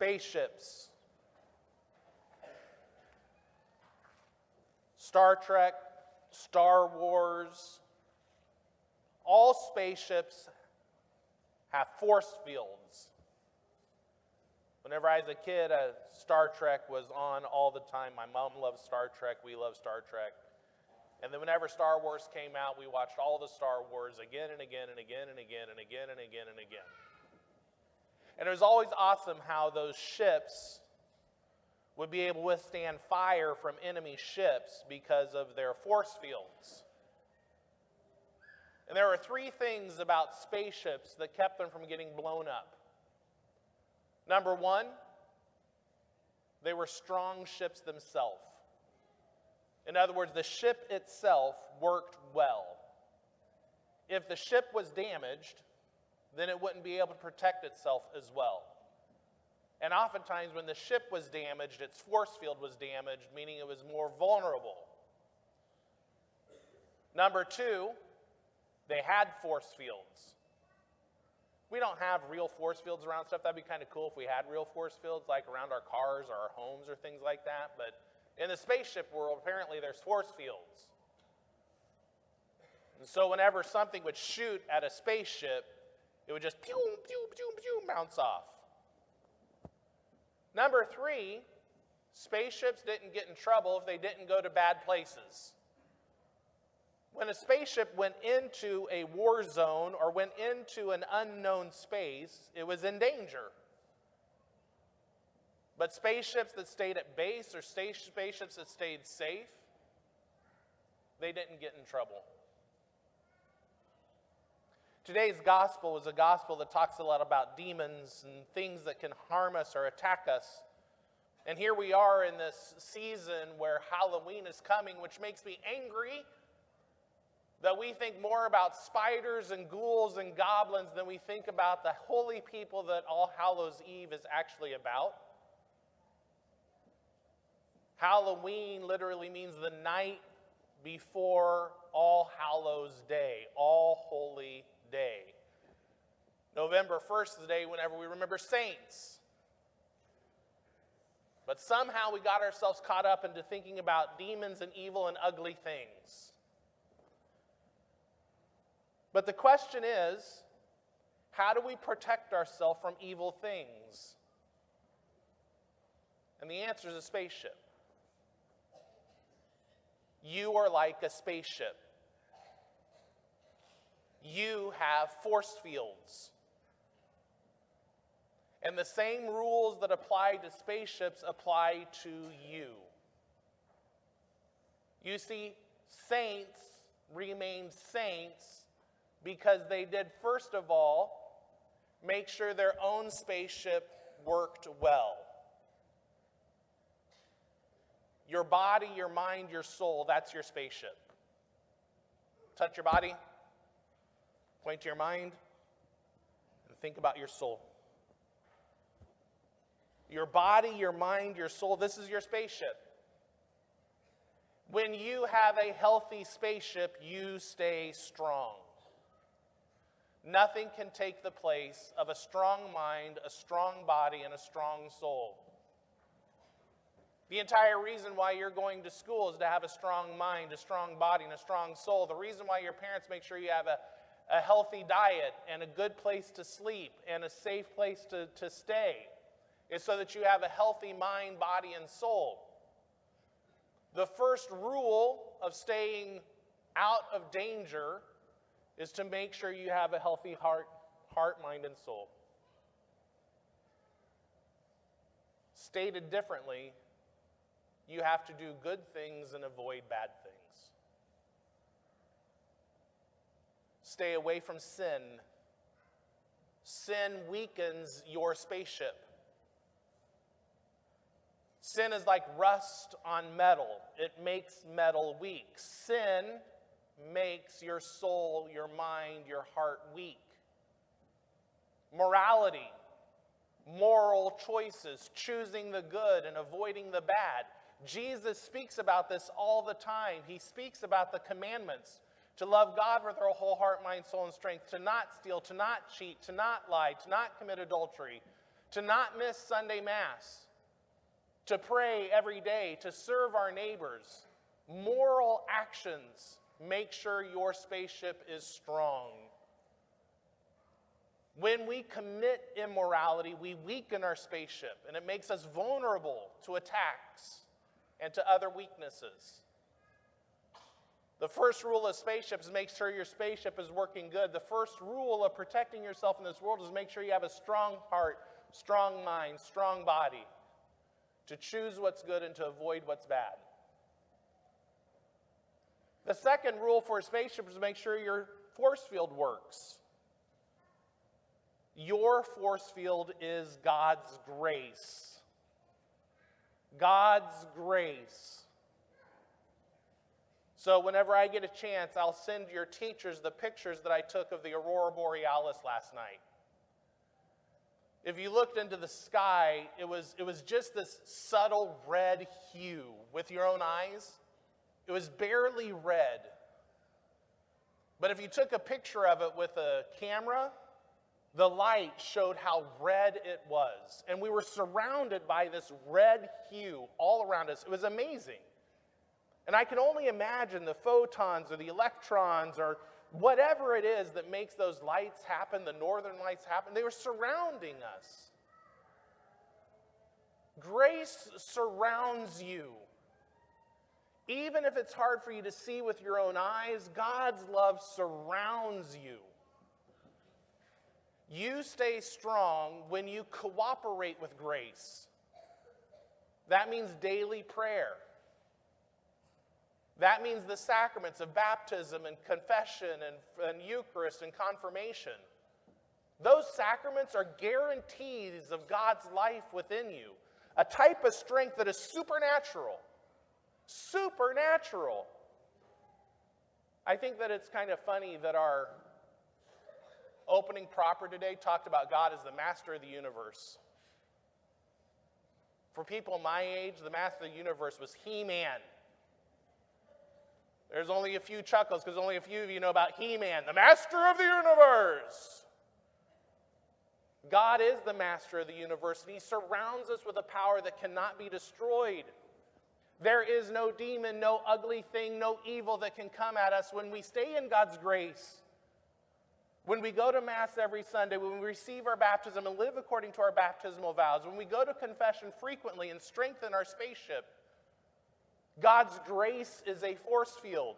spaceships. Star Trek, Star Wars, all spaceships have force fields. Whenever I was a kid, Star Trek was on all the time. My mom loved Star Trek. We love Star Trek. And then whenever Star Wars came out, we watched all the Star Wars again and again and again and again and again and again and again. And it was always awesome how those ships would be able to withstand fire from enemy ships because of their force fields. And there were three things about spaceships that kept them from getting blown up. Number one, they were strong ships themselves. In other words, the ship itself worked well. If the ship was damaged, then it wouldn't be able to protect itself as well. And oftentimes when the ship was damaged, its force field was damaged, meaning it was more vulnerable. Number two, they had force fields. We don't have real force fields around stuff. That'd be kind of cool if we had real force fields like around our cars or our homes or things like that. But in the spaceship world, apparently there's force fields. And so whenever something would shoot at a spaceship, it would just pew, pew, pew, pew, bounce off. Number three, spaceships didn't get in trouble if they didn't go to bad places. When a spaceship went into a war zone or went into an unknown space, it was in danger. But spaceships that stayed at base or spaceships that stayed safe, they didn't get in trouble. Today's gospel is a gospel that talks a lot about demons and things that can harm us or attack us. And here we are in this season where Halloween is coming, which makes me angry that we think more about spiders and ghouls and goblins than we think about the holy people that All Hallows Eve is actually about. Halloween literally means the night before All Hallows Day, All Holy Day. November 1st is the day whenever we remember saints. But somehow we got ourselves caught up into thinking about demons and evil and ugly things. But the question is, how do we protect ourselves from evil things? And the answer is a spaceship. You are like a spaceship. You have force fields. And the same rules that apply to spaceships apply to you. You see, saints remain saints because they did, first of all, make sure their own spaceship worked well. Your body, your mind, your soul, that's your spaceship. Touch your body, point to your mind, and think about your soul. Your body, your mind, your soul, this is your spaceship. When you have a healthy spaceship, you stay strong. Nothing can take the place of a strong mind, a strong body, and a strong soul. The entire reason why you're going to school is to have a strong mind, a strong body, and a strong soul. The reason why your parents make sure you have a healthy diet and a good place to sleep and a safe place to stay is so that you have a healthy mind, body, and soul. The first rule of staying out of danger is to make sure you have a healthy heart, mind, and soul. Stated differently, you have to do good things and avoid bad things. Stay away from sin. Sin weakens your spaceship. Sin is like rust on metal. It makes metal weak. Sin makes your soul, your mind, your heart weak. Morality, moral choices, choosing the good and avoiding the bad. Jesus speaks about this all the time. He speaks about the commandments. To love God with our whole heart, mind, soul, and strength. To not steal, to not cheat, to not lie, to not commit adultery. to not miss Sunday Mass, to pray every day, to serve our neighbors. Moral actions make sure your spaceship is strong. When we commit immorality, we weaken our spaceship, and it makes us vulnerable to attacks and to other weaknesses. The first rule of spaceships is make sure your spaceship is working good. The first rule of protecting yourself in this world is make sure you have a strong heart, strong mind, strong body to choose what's good and to avoid what's bad. The second rule for a spaceship is make sure your force field works. Your force field is God's grace. God's grace. So whenever I get a chance, I'll send your teachers the pictures that I took of the aurora borealis last night. If you looked into the sky, it was just this subtle red hue with your own eyes. It was barely red. But if you took a picture of it with a camera, the light showed how red it was. And we were surrounded by this red hue all around us. It was amazing. And I can only imagine the photons or the electrons or whatever it is that makes those lights happen, the northern lights happen, they were surrounding us. Grace surrounds you. Even if it's hard for you to see with your own eyes, God's love surrounds you. You stay strong when you cooperate with grace. That means daily prayer. That means the sacraments of baptism and confession and Eucharist and confirmation. Those sacraments are guarantees of God's life within you. A type of strength that is supernatural. Supernatural. I think that it's kind of funny that our opening proper today talked about God as the master of the universe. For people my age, the master of the universe was He-Man. There's only a few chuckles because only a few of you know about He-Man, the master of the universe. God is the master of the universe, and He surrounds us with a power that cannot be destroyed. There is no demon, no ugly thing, no evil that can come at us when we stay in God's grace. When we go to Mass every Sunday, when we receive our baptism and live according to our baptismal vows, when we go to confession frequently and strengthen our spaceship, God's grace is a force field.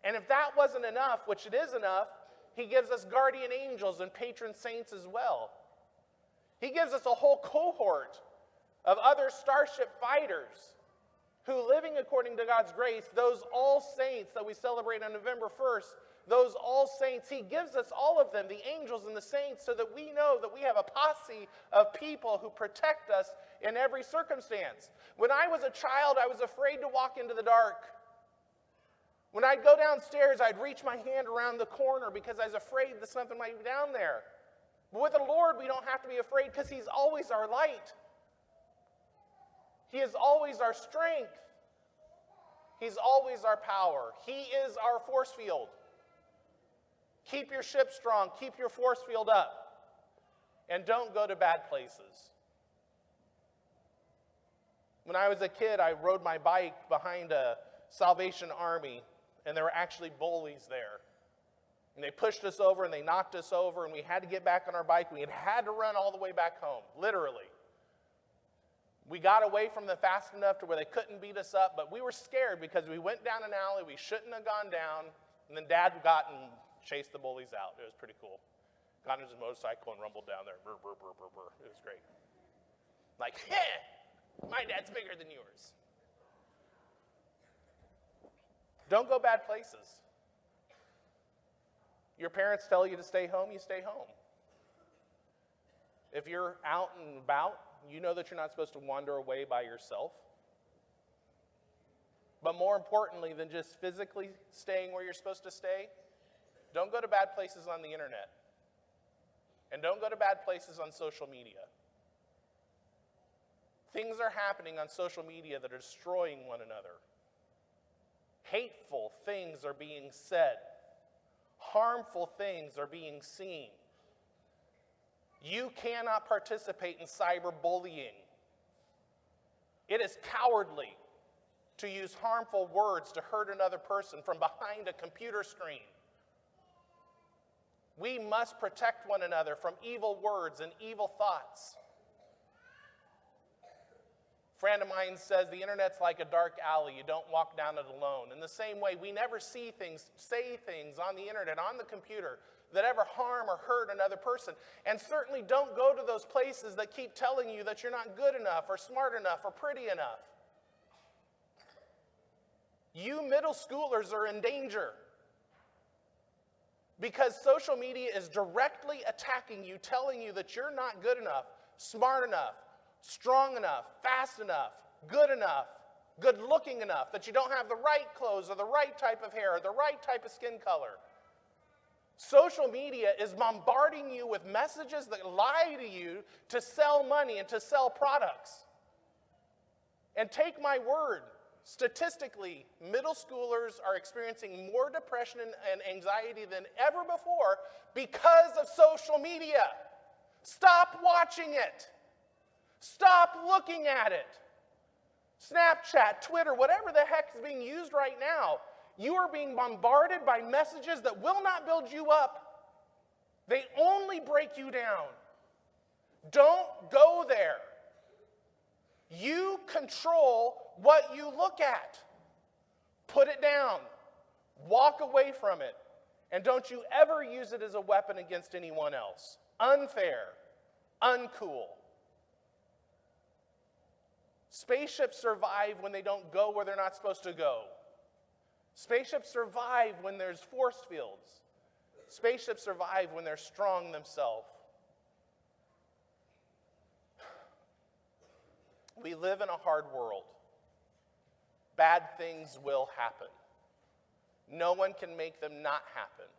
And if that wasn't enough, which it is enough, He gives us guardian angels and patron saints as well. He gives us a whole cohort of other starship fighters who, living according to God's grace, those all saints that we celebrate on November 1st, those all saints, He gives us all of them, the angels and the saints, so that we know that we have a posse of people who protect us in every circumstance. When I was a child, I was afraid to walk into the dark. When I'd go downstairs, I'd reach my hand around the corner because I was afraid that something might be down there. But with the Lord, we don't have to be afraid because He's always our light. He is always our strength. He's always our power. He is our force field. Keep your ship strong. Keep your force field up. And don't go to bad places. When I was a kid, I rode my bike behind a Salvation Army, and there were actually bullies there. And they pushed us over, and they knocked us over, and we had to get back on our bike. We had to run all the way back home, literally. We got away from them fast enough to where they couldn't beat us up, but we were scared because we went down an alley we shouldn't have gone down, and then Dad got and chased the bullies out. It was pretty cool. Got on his motorcycle and rumbled down there. Brr, brr, brr, brr, brr. It was great. Like, my dad's bigger than yours. Don't go bad places. Your parents tell you to stay home, you stay home. If you're out and about, you know that you're not supposed to wander away by yourself. But more importantly than just physically staying where you're supposed to stay, don't go to bad places on the internet. And don't go to bad places on social media. Things are happening on social media that are destroying one another. Hateful things are being said. Harmful things are being seen. You cannot participate in cyberbullying. It is cowardly to use harmful words to hurt another person from behind a computer screen. We must protect one another from evil words and evil thoughts. A friend of mine says the internet's like a dark alley. You don't walk down it alone. In the same way, we never say things on the internet, on the computer, that ever harm or hurt another person. And certainly don't go to those places that keep telling you that you're not good enough or smart enough or pretty enough. You middle schoolers are in danger because social media is directly attacking you, telling you that you're not good enough, smart enough, strong enough, fast enough, good looking enough, that you don't have the right clothes or the right type of hair or the right type of skin color. Social media is bombarding you with messages that lie to you to sell money and to sell products. And take my word, statistically, middle schoolers are experiencing more depression and anxiety than ever before because of social media. Stop watching it. Stop looking at it. Snapchat, Twitter, whatever the heck is being used right now, you are being bombarded by messages that will not build you up. They only break you down. Don't go there. You control what you look at. Put it down. Walk away from it. And don't you ever use it as a weapon against anyone else. Unfair. Uncool. Spaceships survive when they don't go where they're not supposed to go. Spaceships survive when there's force fields. Spaceships survive when they're strong themselves. We live in a hard world. Bad things will happen. No one can make them not happen.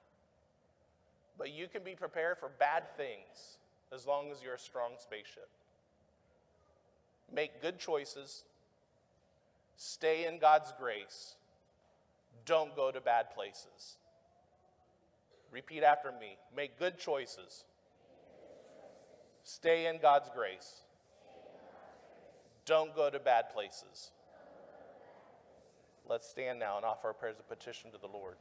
But you can be prepared for bad things as long as you're a strong spaceship. Make good choices. Stay in God's grace. Don't go to bad places. Repeat after me. Make good choices. Stay in God's grace. Don't go to bad places. Let's stand now and offer our prayers of petition to the Lord.